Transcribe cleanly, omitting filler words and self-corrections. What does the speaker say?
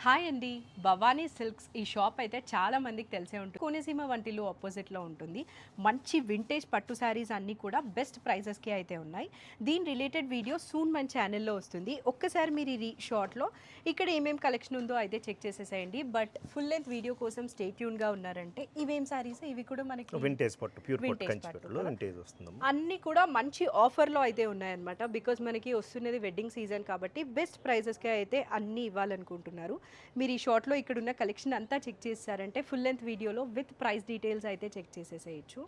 Hi అండి. Bhavani silks ఈ shop అయితే చాలా మందికి తెలిసే ఉంటుంది. కోనసీమ వంటిల్లు ఆపోజిట్లో ఉంటుంది. మంచి వింటేజ్ పట్టు శారీస్ అన్నీ కూడా బెస్ట్ ప్రైజెస్కి అయితే ఉన్నాయి. దీని రిలేటెడ్ వీడియో సూన్ మన ఛానల్లో వస్తుంది. ఒక్కసారి మీరు ఈ షార్ట్లో ఇక్కడ ఏమేమి కలెక్షన్ ఉందో అయితే చెక్ చేసేసేయండి. బట్ ఫుల్ లెంత్ వీడియో కోసం స్టే ట్యూన్గా ఉన్నారంటే ఇవేం శారీస్ ఇవి కూడా మనకి వింటేజ్ పట్టు, ప్యూర్ పట్టు, కంచి పట్టులో వింటేజ్ వస్తుంది. అన్నీ కూడా మంచి ఆఫర్లో అయితే ఉన్నాయన్నమాట. బికాజ్ మనకి వస్తున్నది వెడ్డింగ్ సీజన్ కాబట్టి బెస్ట్ ప్రైజెస్కి అయితే అన్నీ ఇవ్వాలనుకుంటున్నారు. మీరు ఈ షార్ట్లో ఇక్కడ ఉన్న కలెక్షన్ అంతా చెక్ చేశారంటే ఫుల్ లెంత్ వీడియోలో విత్ ప్రైస్ డీటెయిల్స్ అయితే చెక్ చేసేసేయచ్చు.